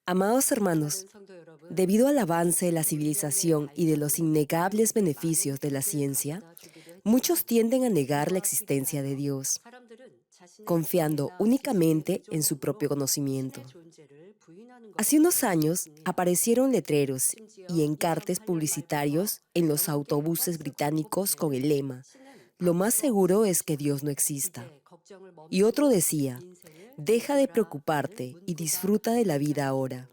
Amados hermanos, debido al avance de la civilización y de los innegables beneficios de la ciencia, muchos tienden a negar la existencia de Dios, confiando únicamente en su propio conocimiento. Hace unos años aparecieron letreros y encartes publicitarios en los autobuses británicos con el lema: "Lo más seguro es que Dios no exista". Y otro decía: "Deja de preocuparte y disfruta de la vida ahora".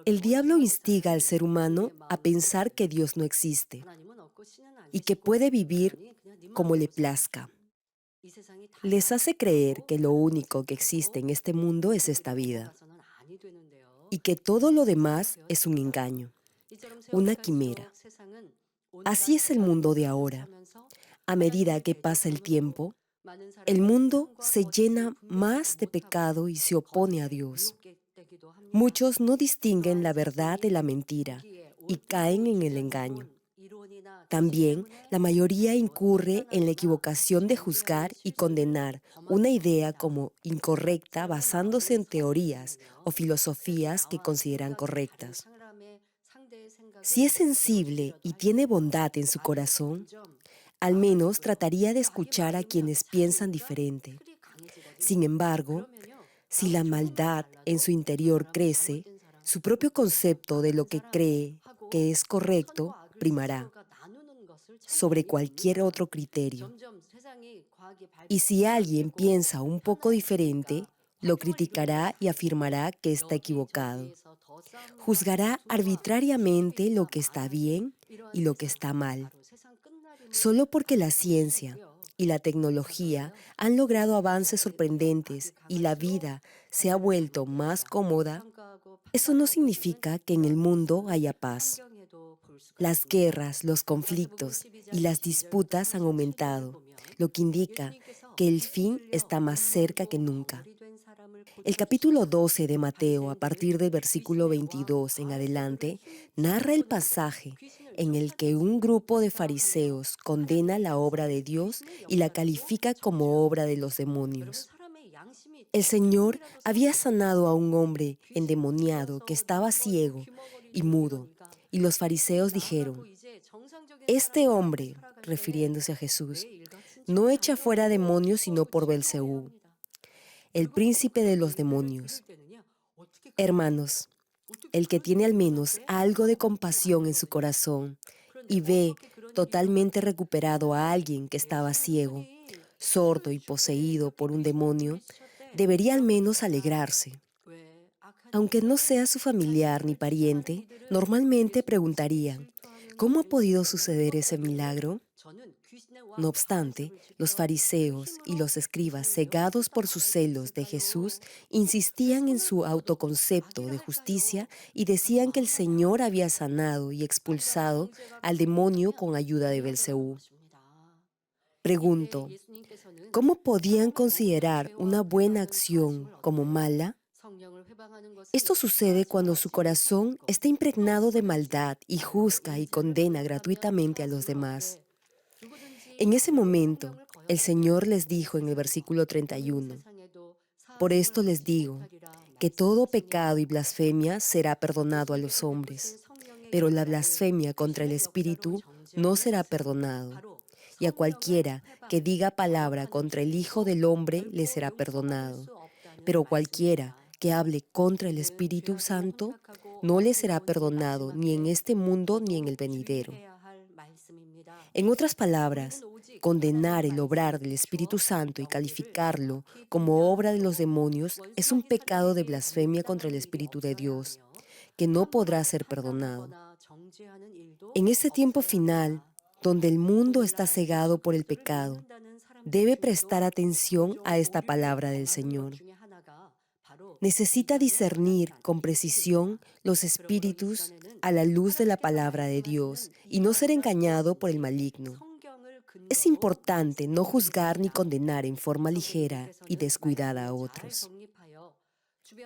El diablo instiga al ser humano a pensar que Dios no existe y que puede vivir como le plazca. Les hace creer que lo único que existe en este mundo es esta vida y que todo lo demás es un engaño, una quimera. Así es el mundo de ahora. A medida que pasa el tiempo, el mundo se llena más de pecado y se opone a Dios. Muchos no distinguen la verdad de la mentira y caen en el engaño. También la mayoría incurre en la equivocación de juzgar y condenar una idea como incorrecta basándose en teorías o filosofías que consideran correctas. Si es sensible y tiene bondad en su corazón, al menos trataría de escuchar a quienes piensan diferente. Sin embargo, si la maldad en su interior crece, su propio concepto de lo que cree que es correcto primará sobre cualquier otro criterio. Y si alguien piensa un poco diferente, lo criticará y afirmará que está equivocado. Juzgará arbitrariamente lo que está bien y lo que está mal. Solo porque la ciencia y la tecnología han logrado avances sorprendentes y la vida se ha vuelto más cómoda, eso no significa que en el mundo haya paz. Las guerras, los conflictos y las disputas han aumentado, lo que indica que el fin está más cerca que nunca. El capítulo 12 de Mateo, a partir del versículo 22 en adelante, narra el pasaje en el que un grupo de fariseos condena la obra de Dios y la califica como obra de los demonios. El Señor había sanado a un hombre endemoniado que estaba ciego y mudo, y los fariseos dijeron: "Este hombre", refiriéndose a Jesús, "no echa fuera demonios sino por Belcebú, el príncipe de los demonios". Hermanos, el que tiene al menos algo de compasión en su corazón y ve totalmente recuperado a alguien que estaba ciego, sordo y poseído por un demonio, debería al menos alegrarse. Aunque no sea su familiar ni pariente, normalmente preguntarían: ¿cómo ha podido suceder ese milagro? No obstante, los fariseos y los escribas, cegados por sus celos de Jesús, insistían en su autoconcepto de justicia y decían que el Señor había sanado y expulsado al demonio con ayuda de Belcebú. Pregunto, ¿cómo podían considerar una buena acción como mala? Esto sucede cuando su corazón está impregnado de maldad y juzga y condena gratuitamente a los demás. En ese momento, el Señor les dijo en el versículo 31, "Por esto les digo, que todo pecado y blasfemia será perdonado a los hombres, pero la blasfemia contra el Espíritu no será perdonado. Y a cualquiera que diga palabra contra el Hijo del Hombre le será perdonado, pero cualquiera que hable contra el Espíritu Santo no le será perdonado ni en este mundo ni en el venidero". En otras palabras, condenar el obrar del Espíritu Santo y calificarlo como obra de los demonios es un pecado de blasfemia contra el Espíritu de Dios, que no podrá ser perdonado. En este tiempo final, donde el mundo está cegado por el pecado, debe prestar atención a esta palabra del Señor. Necesita discernir con precisión los espíritus a la luz de la palabra de Dios y no ser engañado por el maligno. Es importante no juzgar ni condenar en forma ligera y descuidada a otros.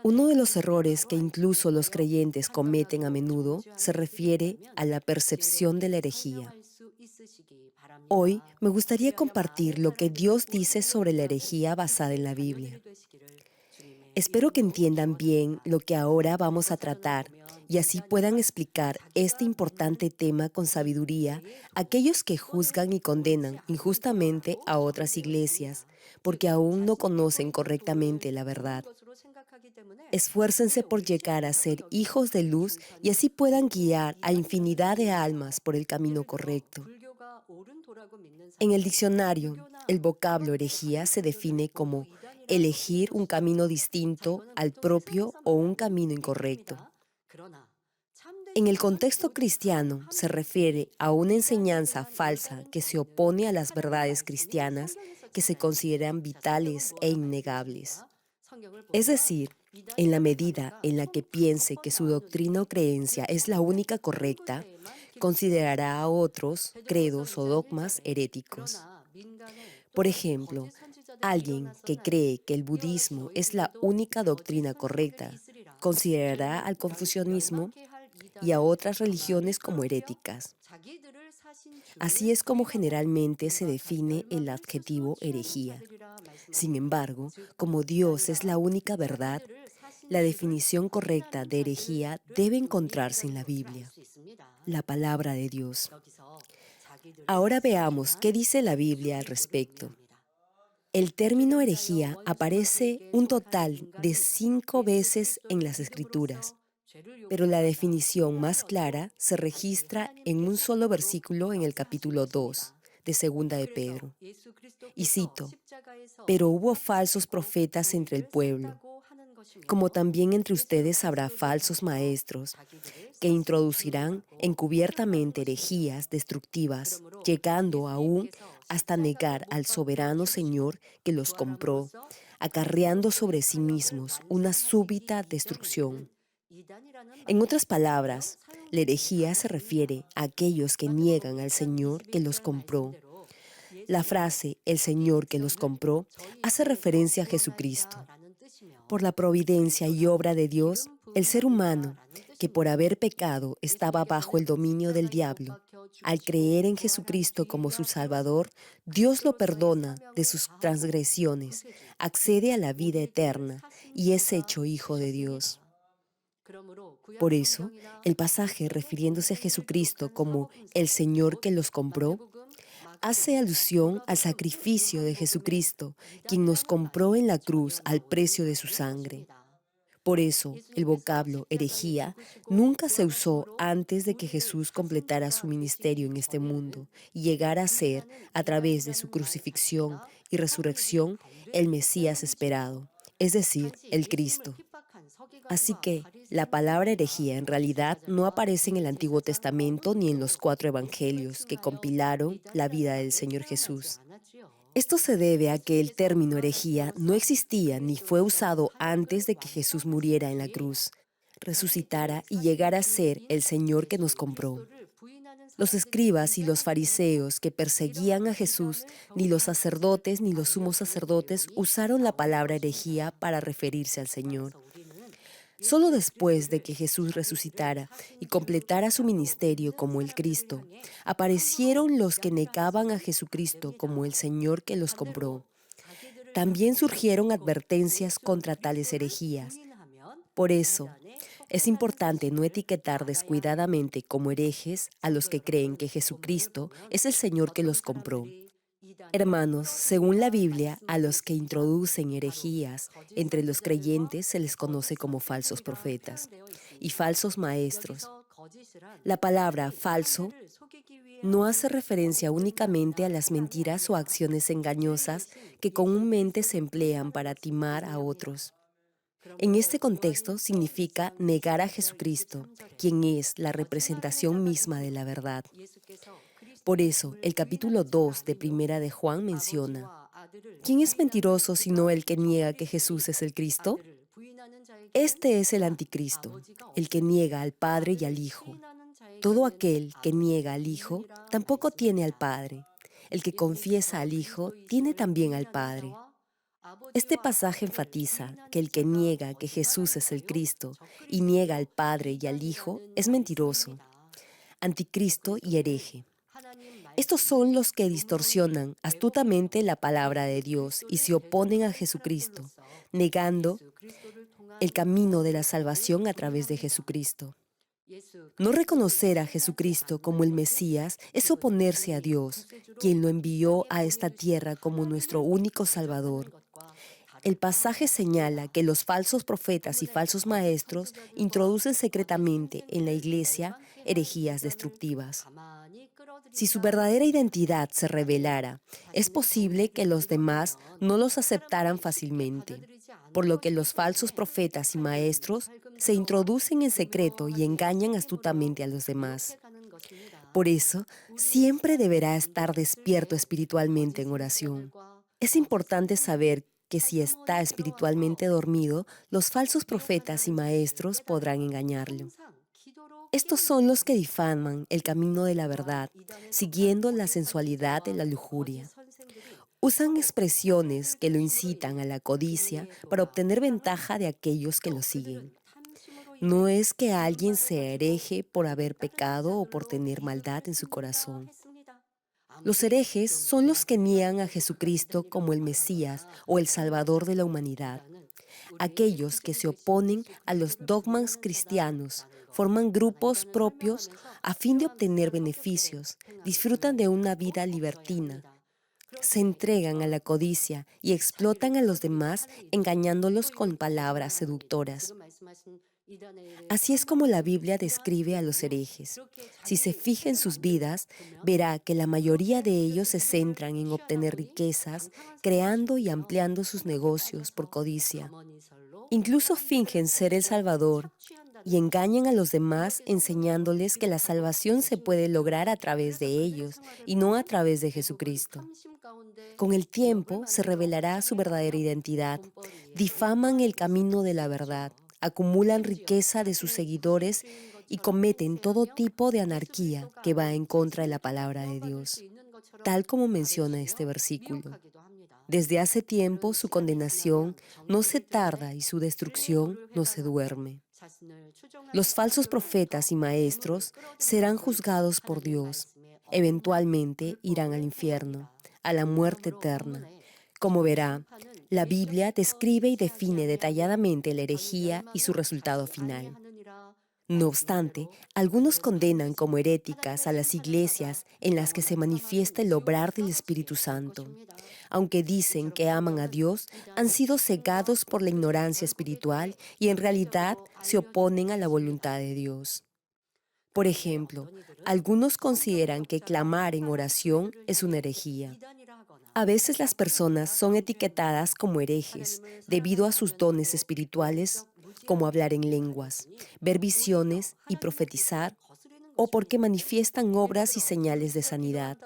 Uno de los errores que incluso los creyentes cometen a menudo se refiere a la percepción de la herejía. Hoy me gustaría compartir lo que Dios dice sobre la herejía basada en la Biblia. Espero que entiendan bien lo que ahora vamos a tratar y así puedan explicar este importante tema con sabiduría a aquellos que juzgan y condenan injustamente a otras iglesias porque aún no conocen correctamente la verdad. Esfuércense por llegar a ser hijos de luz y así puedan guiar a infinidad de almas por el camino correcto. En el diccionario, el vocablo herejía se define como elegir un camino distinto al propio o un camino incorrecto. En el contexto cristiano se refiere a una enseñanza falsa que se opone a las verdades cristianas que se consideran vitales e innegables. Es decir, en la medida en la que piense que su doctrina o creencia es la única correcta, considerará a otros credos o dogmas heréticos. Por ejemplo, alguien que cree que el budismo es la única doctrina correcta, considerará al confucianismo y a otras religiones como heréticas. Así es como generalmente se define el adjetivo herejía. Sin embargo, como Dios es la única verdad, la definición correcta de herejía debe encontrarse en la Biblia, la palabra de Dios. Ahora veamos qué dice la Biblia al respecto. El término herejía aparece un total de 5 veces en las Escrituras, pero la definición más clara se registra en un solo versículo en el capítulo 2 de Segunda de Pedro. Y cito, pero hubo falsos profetas entre el pueblo, como también entre ustedes habrá falsos maestros, que introducirán encubiertamente herejías destructivas, llegando aún hasta negar al soberano Señor que los compró, acarreando sobre sí mismos una súbita destrucción. En otras palabras, la herejía se refiere a aquellos que niegan al Señor que los compró. La frase "el Señor que los compró" hace referencia a Jesucristo. Por la providencia y obra de Dios, el ser humano, que por haber pecado estaba bajo el dominio del diablo, al creer en Jesucristo como su Salvador, Dios lo perdona de sus transgresiones, accede a la vida eterna y es hecho hijo de Dios. Por eso, el pasaje refiriéndose a Jesucristo como el Señor que los compró, hace alusión al sacrificio de Jesucristo, quien nos compró en la cruz al precio de su sangre. Por eso, el vocablo herejía nunca se usó antes de que Jesús completara su ministerio en este mundo y llegara a ser, a través de su crucifixión y resurrección, el Mesías esperado, es decir, el Cristo. Así que la palabra herejía en realidad no aparece en el Antiguo Testamento ni en los 4 evangelios que compilaron la vida del Señor Jesús. Esto se debe a que el término herejía no existía ni fue usado antes de que Jesús muriera en la cruz, resucitara y llegara a ser el Señor que nos compró. Los escribas y los fariseos que perseguían a Jesús, ni los sacerdotes ni los sumos sacerdotes usaron la palabra herejía para referirse al Señor. Solo después de que Jesús resucitara y completara su ministerio como el Cristo, aparecieron los que negaban a Jesucristo como el Señor que los compró. También surgieron advertencias contra tales herejías. Por eso, es importante no etiquetar descuidadamente como herejes a los que creen que Jesucristo es el Señor que los compró. Hermanos, según la Biblia, a los que introducen herejías entre los creyentes se les conoce como falsos profetas y falsos maestros. La palabra falso no hace referencia únicamente a las mentiras o acciones engañosas que comúnmente se emplean para timar a otros. En este contexto significa negar a Jesucristo, quien es la representación misma de la verdad. Por eso, el capítulo 2 de Primera de Juan menciona: ¿quién es mentiroso sino el que niega que Jesús es el Cristo? Este es el anticristo, el que niega al Padre y al Hijo. Todo aquel que niega al Hijo tampoco tiene al Padre. El que confiesa al Hijo tiene también al Padre. Este pasaje enfatiza que el que niega que Jesús es el Cristo y niega al Padre y al Hijo es mentiroso, anticristo y hereje. Estos son los que distorsionan astutamente la palabra de Dios y se oponen a Jesucristo, negando el camino de la salvación a través de Jesucristo. No reconocer a Jesucristo como el Mesías es oponerse a Dios, quien lo envió a esta tierra como nuestro único Salvador. El pasaje señala que los falsos profetas y falsos maestros introducen secretamente en la iglesia herejías destructivas. Si su verdadera identidad se revelara, es posible que los demás no los aceptaran fácilmente, por lo que los falsos profetas y maestros se introducen en secreto y engañan astutamente a los demás. Por eso, siempre deberá estar despierto espiritualmente en oración. Es importante saber que si está espiritualmente dormido, los falsos profetas y maestros podrán engañarlo. Estos son los que difaman el camino de la verdad, siguiendo la sensualidad de la lujuria. Usan expresiones que lo incitan a la codicia para obtener ventaja de aquellos que lo siguen. No es que alguien sea hereje por haber pecado o por tener maldad en su corazón. Los herejes son los que niegan a Jesucristo como el Mesías o el Salvador de la humanidad. Aquellos que se oponen a los dogmas cristianos forman grupos propios a fin de obtener beneficios, disfrutan de una vida libertina, se entregan a la codicia y explotan a los demás engañándolos con palabras seductoras. Así es como la Biblia describe a los herejes. Si se fija en sus vidas, verá que la mayoría de ellos se centran en obtener riquezas, creando y ampliando sus negocios por codicia. Incluso fingen ser el Salvador y engañan a los demás enseñándoles que la salvación se puede lograr a través de ellos y no a través de Jesucristo. Con el tiempo se revelará su verdadera identidad. Difaman el camino de la verdad, acumulan riqueza de sus seguidores y cometen todo tipo de anarquía que va en contra de la palabra de Dios, tal como menciona este versículo. Desde hace tiempo su condenación no se tarda y su destrucción no se duerme. Los falsos profetas y maestros serán juzgados por Dios. Eventualmente irán al infierno, a la muerte eterna. Como verá, la Biblia describe y define detalladamente la herejía y su resultado final. No obstante, algunos condenan como heréticas a las iglesias en las que se manifiesta el obrar del Espíritu Santo. Aunque dicen que aman a Dios, han sido cegados por la ignorancia espiritual y en realidad se oponen a la voluntad de Dios. Por ejemplo, algunos consideran que clamar en oración es una herejía. A veces las personas son etiquetadas como herejes debido a sus dones espirituales, como hablar en lenguas, ver visiones y profetizar, o porque manifiestan obras y señales de sanidad.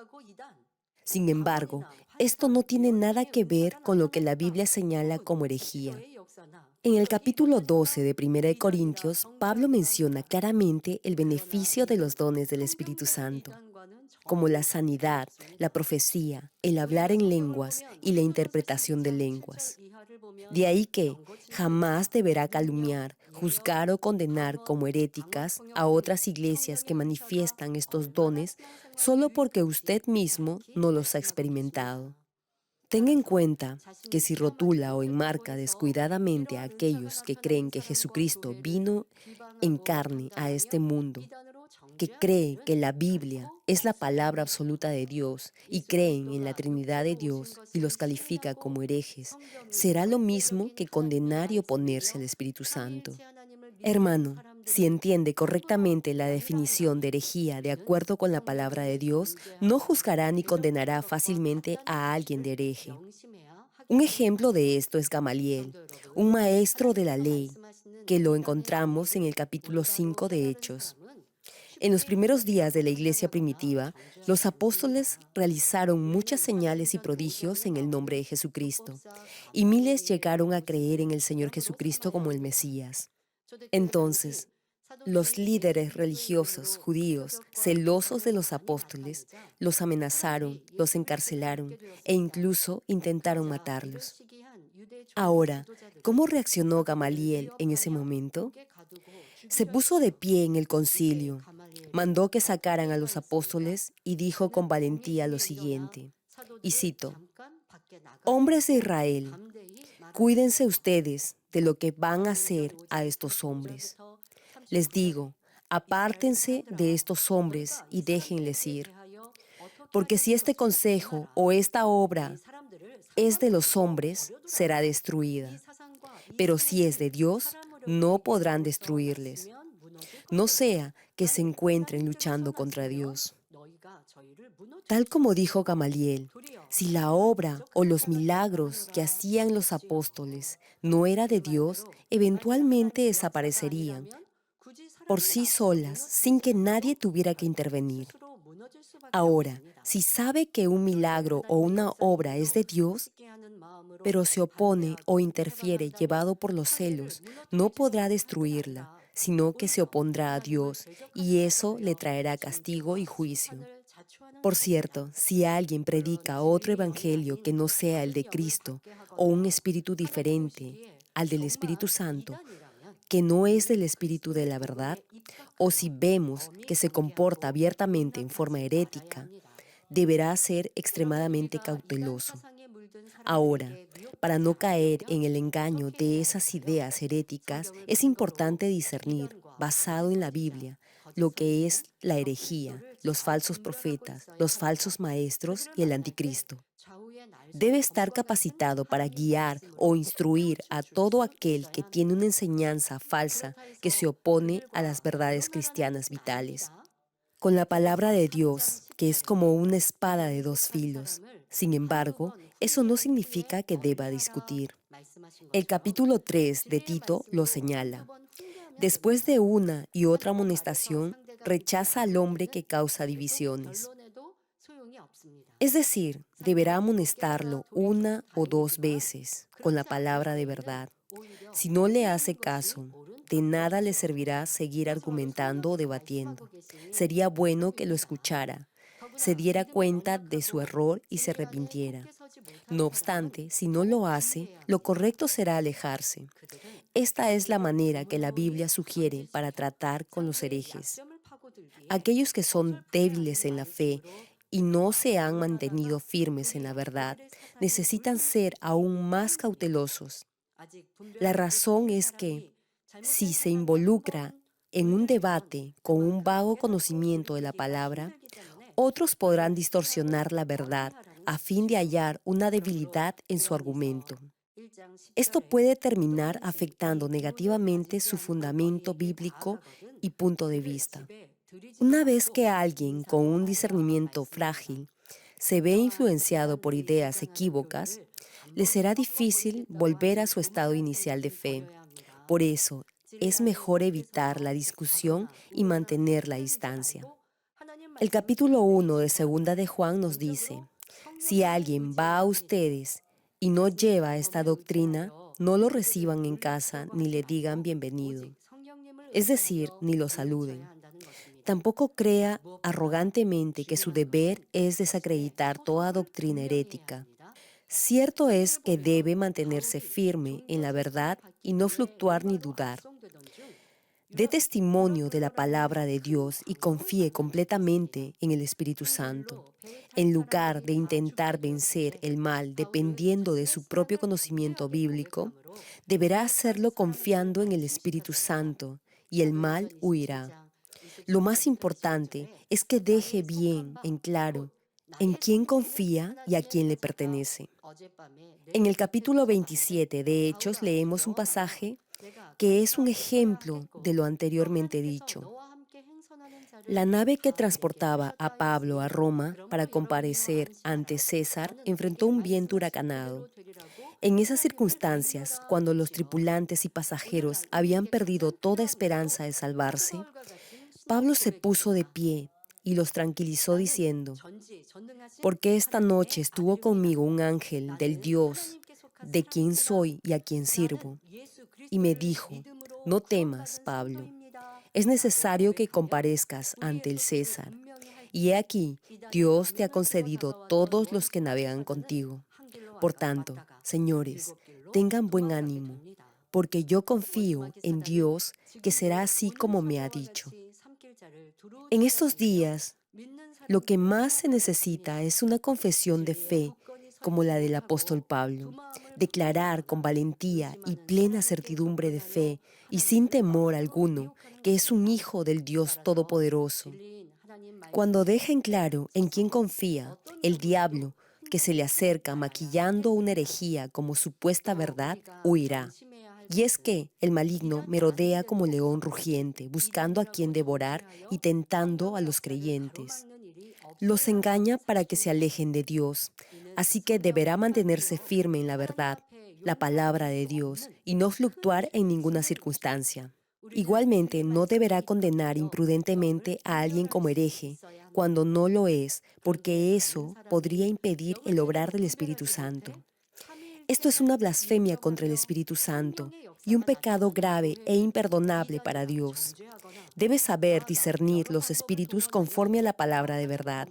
Sin embargo, esto no tiene nada que ver con lo que la Biblia señala como herejía. En el capítulo 12 de 1 de Corintios, Pablo menciona claramente el beneficio de los dones del Espíritu Santo, como la sanidad, la profecía, el hablar en lenguas y la interpretación de lenguas. De ahí que jamás deberá calumniar, juzgar o condenar como heréticas a otras iglesias que manifiestan estos dones solo porque usted mismo no los ha experimentado. Tenga en cuenta que si rotula o enmarca descuidadamente a aquellos que creen que Jesucristo vino en carne a este mundo, que cree que la Biblia es la palabra absoluta de Dios y creen en la Trinidad de Dios y los califica como herejes, será lo mismo que condenar y oponerse al Espíritu Santo. Hermano, si entiende correctamente la definición de herejía de acuerdo con la palabra de Dios, no juzgará ni condenará fácilmente a alguien de hereje. Un ejemplo de esto es Gamaliel, un maestro de la ley, que lo encontramos en el capítulo 5 de Hechos. En los primeros días de la iglesia primitiva, los apóstoles realizaron muchas señales y prodigios en el nombre de Jesucristo, y miles llegaron a creer en el Señor Jesucristo como el Mesías. Entonces, los líderes religiosos judíos, celosos de los apóstoles, los amenazaron, los encarcelaron e incluso intentaron matarlos. Ahora, ¿cómo reaccionó Gamaliel en ese momento? Se puso de pie en el concilio, mandó que sacaran a los apóstoles y dijo con valentía lo siguiente: Y cito: Hombres de Israel, cuídense ustedes de lo que van a hacer a estos hombres. Les digo, apártense de estos hombres y déjenles ir. Porque si este consejo o esta obra es de los hombres, será destruida. Pero si es de Dios, no podrán destruirles. No sea que se encuentren luchando contra Dios. Tal como dijo Gamaliel, si la obra o los milagros que hacían los apóstoles no era de Dios, eventualmente desaparecerían por sí solas, sin que nadie tuviera que intervenir. Ahora, si sabe que un milagro o una obra es de Dios, pero se opone o interfiere llevado por los celos, no podrá destruirla, sino que se opondrá a Dios, y eso le traerá castigo y juicio. Por cierto, si alguien predica otro evangelio que no sea el de Cristo, o un espíritu diferente al del Espíritu Santo, que no es del Espíritu de la verdad, o si vemos que se comporta abiertamente en forma herética, deberá ser extremadamente cauteloso. Ahora, para no caer en el engaño de esas ideas heréticas, es importante discernir, basado en la Biblia, lo que es la herejía, los falsos profetas, los falsos maestros y el anticristo. Debe estar capacitado para guiar o instruir a todo aquel que tiene una enseñanza falsa que se opone a las verdades cristianas vitales. Con la palabra de Dios, que es como una espada de dos filos. Sin embargo, eso no significa que deba discutir. El capítulo 3 de Tito lo señala. Después de una y otra amonestación, rechaza al hombre que causa divisiones. Es decir, deberá amonestarlo una o dos veces con la palabra de verdad. Si no le hace caso, de nada le servirá seguir argumentando o debatiendo. Sería bueno que lo escuchara, se diera cuenta de su error y se arrepintiera. No obstante, si no lo hace, lo correcto será alejarse. Esta es la manera que la Biblia sugiere para tratar con los herejes. Aquellos que son débiles en la fe y no se han mantenido firmes en la verdad, necesitan ser aún más cautelosos. La razón es que, si se involucra en un debate con un vago conocimiento de la palabra, otros podrán distorsionar la verdad a fin de hallar una debilidad en su argumento. Esto puede terminar afectando negativamente su fundamento bíblico y punto de vista. Una vez que alguien con un discernimiento frágil se ve influenciado por ideas equívocas, le será difícil volver a su estado inicial de fe. Por eso, es mejor evitar la discusión y mantener la distancia. El capítulo 1 de Segunda de Juan nos dice, si alguien va a ustedes y no lleva esta doctrina, no lo reciban en casa ni le digan bienvenido. Es decir, ni lo saluden. Tampoco crea arrogantemente que su deber es desacreditar toda doctrina herética. Cierto es que debe mantenerse firme en la verdad y no fluctuar ni dudar. Dé testimonio de la palabra de Dios y confíe completamente en el Espíritu Santo. En lugar de intentar vencer el mal dependiendo de su propio conocimiento bíblico, deberá hacerlo confiando en el Espíritu Santo y el mal huirá. Lo más importante es que deje bien en claro en quién confía y a quién le pertenece. En el capítulo 27 de Hechos leemos un pasaje que es un ejemplo de lo anteriormente dicho. La nave que transportaba a Pablo a Roma para comparecer ante César enfrentó un viento huracanado. En esas circunstancias, cuando los tripulantes y pasajeros habían perdido toda esperanza de salvarse, Pablo se puso de pie y los tranquilizó diciendo, porque esta noche estuvo conmigo un ángel del Dios, de quien soy y a quien sirvo, y me dijo, no temas, Pablo, es necesario que comparezcas ante el César, y he aquí, Dios te ha concedido todos los que navegan contigo. Por tanto, señores, tengan buen ánimo, porque yo confío en Dios que será así como me ha dicho. En estos días Lo que más se necesita es una confesión de fe, como la del apóstol Pablo. Declarar con valentía y plena certidumbre de fe, y sin temor alguno, que es un hijo del Dios Todopoderoso. Cuando deja en claro en quién confía, el diablo, que se le acerca maquillando una herejía como supuesta verdad, huirá. Y es que el maligno merodea como león rugiente, buscando a quien devorar y tentando a los creyentes. Los engaña para que se alejen de Dios, así que deberá mantenerse firme en la verdad, la palabra de Dios, y no fluctuar en ninguna circunstancia. Igualmente, no deberá condenar imprudentemente a alguien como hereje, cuando no lo es, porque eso podría impedir el obrar del Espíritu Santo. Esto es una blasfemia contra el Espíritu Santo y un pecado grave e imperdonable para Dios. Debe saber discernir los espíritus conforme a la palabra de verdad.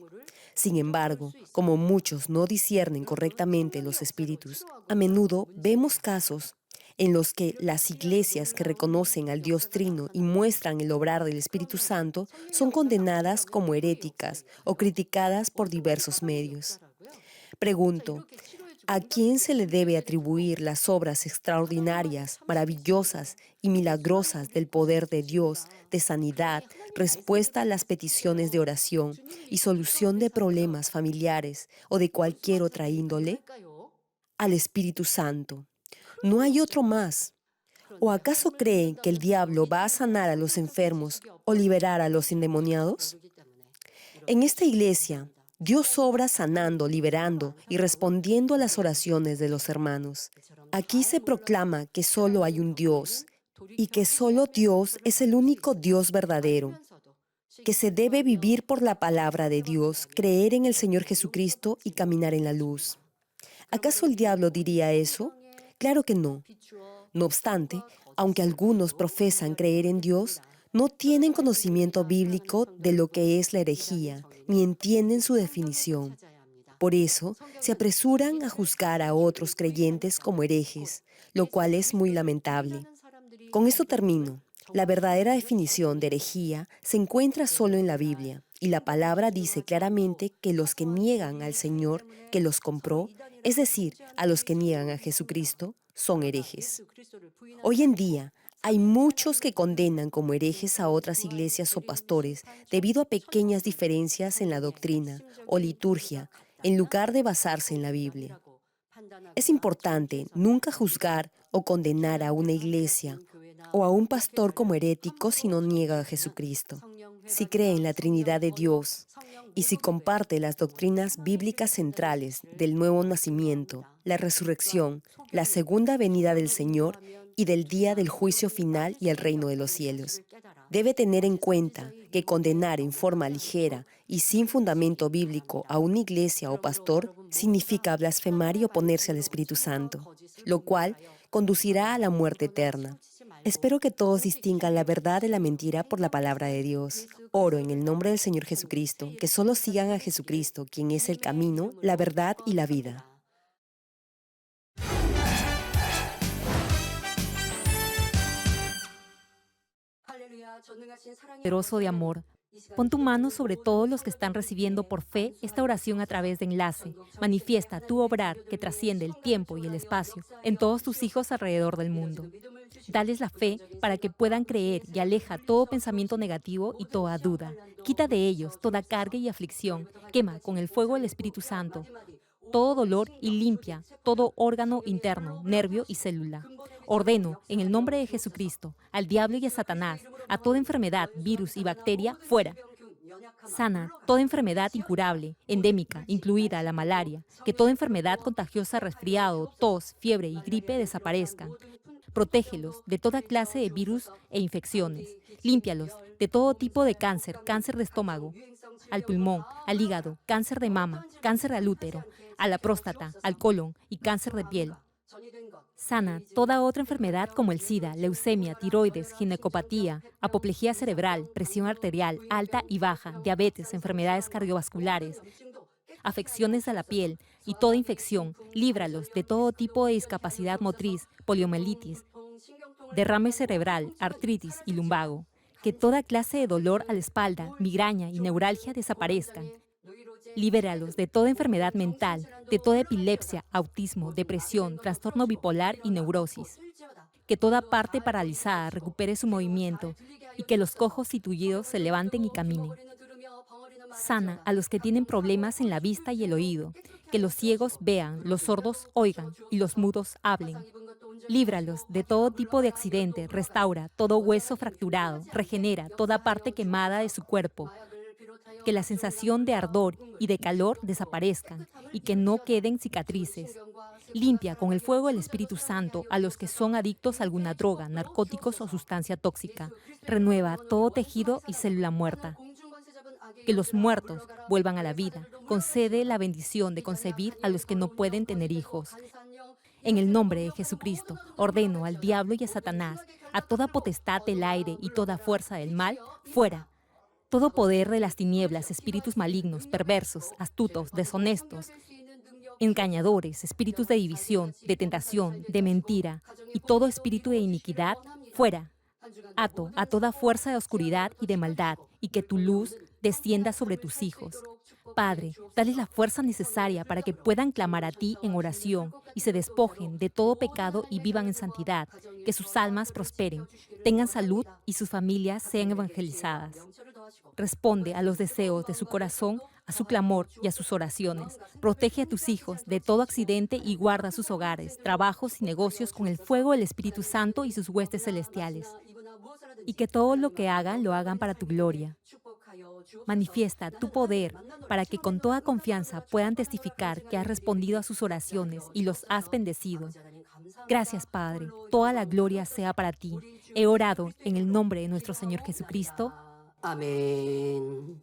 Sin embargo, como muchos no disciernen correctamente los espíritus, a menudo vemos casos en los que las iglesias que reconocen al Dios Trino y muestran el obrar del Espíritu Santo son condenadas como heréticas o criticadas por diversos medios. Pregunto, ¿a quién se le debe atribuir las obras extraordinarias, maravillosas y milagrosas del poder de Dios, de sanidad, respuesta a las peticiones de oración y solución de problemas familiares o de cualquier otra índole? Al Espíritu Santo. ¿No hay otro más? ¿O acaso creen que el diablo va a sanar a los enfermos o liberar a los endemoniados? En esta iglesia, Dios obra sanando, liberando y respondiendo a las oraciones de los hermanos. Aquí se proclama que solo hay un Dios y que solo Dios es el único Dios verdadero, que se debe vivir por la palabra de Dios, creer en el Señor Jesucristo y caminar en la luz. ¿Acaso el diablo diría eso? Claro que no. No obstante, aunque algunos profesan creer en Dios, no tienen conocimiento bíblico de lo que es la herejía, ni entienden su definición. Por eso, se apresuran a juzgar a otros creyentes como herejes, lo cual es muy lamentable. Con esto termino. La verdadera definición de herejía se encuentra solo en la Biblia, y la palabra dice claramente que los que niegan al Señor que los compró, es decir, a los que niegan a Jesucristo, son herejes. Hoy en día, hay muchos que condenan como herejes a otras iglesias o pastores debido a pequeñas diferencias en la doctrina o liturgia, en lugar de basarse en la Biblia. Es importante nunca juzgar o condenar a una iglesia o a un pastor como herético si no niega a Jesucristo, si cree en la Trinidad de Dios y si comparte las doctrinas bíblicas centrales del nuevo nacimiento, la resurrección, la segunda venida del Señor y del día del juicio final y el reino de los cielos. Debe tener en cuenta que condenar en forma ligera y sin fundamento bíblico a una iglesia o pastor significa blasfemar y oponerse al Espíritu Santo, lo cual conducirá a la muerte eterna. Espero que todos distingan la verdad de la mentira por la palabra de Dios. Oro en el nombre del Señor Jesucristo, que solo sigan a Jesucristo, quien es el camino, la verdad y la vida. Poderoso de amor. Pon tu mano sobre todos los que están recibiendo por fe esta oración a través de enlace. Manifiesta tu obrar que trasciende el tiempo y el espacio en todos tus hijos alrededor del mundo. Dales la fe para que puedan creer y aleja todo pensamiento negativo y toda duda. Quita de ellos toda carga y aflicción. Quema con el fuego del Espíritu Santo todo dolor y limpia todo órgano interno, nervio y célula. Ordeno, en el nombre de Jesucristo, al diablo y a Satanás, a toda enfermedad, virus y bacteria, fuera. Sana toda enfermedad incurable, endémica, incluida la malaria, que toda enfermedad contagiosa, resfriado, tos, fiebre y gripe desaparezcan. Protégelos de toda clase de virus e infecciones. Límpialos de todo tipo de cáncer, cáncer de estómago, al pulmón, al hígado, cáncer de mama, cáncer al útero, a la próstata, al colon y cáncer de piel. Sana toda otra enfermedad como el SIDA, leucemia, tiroides, ginecopatía, apoplejía cerebral, presión arterial alta y baja, diabetes, enfermedades cardiovasculares, afecciones a la piel y toda infección. Líbralos de todo tipo de discapacidad motriz, poliomielitis, derrame cerebral, artritis y lumbago. que toda clase de dolor a la espalda, migraña y neuralgia desaparezcan. Libéralos de toda enfermedad mental, de toda epilepsia, autismo, depresión, trastorno bipolar y neurosis. Que toda parte paralizada recupere su movimiento y que los cojos y tullidos se levanten y caminen. Sana a los que tienen problemas en la vista y el oído, que los ciegos vean, los sordos oigan y los mudos hablen. Líbralos de todo tipo de accidente, restaura todo hueso fracturado, regenera toda parte quemada de su cuerpo. Que la sensación de ardor y de calor desaparezcan y que no queden cicatrices. Limpia con el fuego del Espíritu Santo a los que son adictos a alguna droga, narcóticos o sustancia tóxica. Renueva todo tejido y célula muerta. Que los muertos vuelvan a la vida. Concede la bendición de concebir a los que no pueden tener hijos. En el nombre de Jesucristo, ordeno al diablo y a Satanás, a toda potestad del aire y toda fuerza del mal, fuera. Todo poder de las tinieblas, espíritus malignos, perversos, astutos, deshonestos, engañadores, espíritus de división, de tentación, de mentira y todo espíritu de iniquidad, fuera. Ato a toda fuerza de oscuridad y de maldad, y que tu luz descienda sobre tus hijos. Padre, dales la fuerza necesaria para que puedan clamar a ti en oración y se despojen de todo pecado y vivan en santidad, que sus almas prosperen, tengan salud y sus familias sean evangelizadas. Responde a los deseos de su corazón, a su clamor y a sus oraciones. Protege a tus hijos de todo accidente y guarda sus hogares, trabajos y negocios con el fuego del Espíritu Santo y sus huestes celestiales. Y que todo lo que hagan, lo hagan para tu gloria. Manifiesta tu poder para que con toda confianza puedan testificar que has respondido a sus oraciones y los has bendecido. Gracias, Padre. Toda la gloria sea para ti. He orado en el nombre de nuestro Señor Jesucristo. Amén.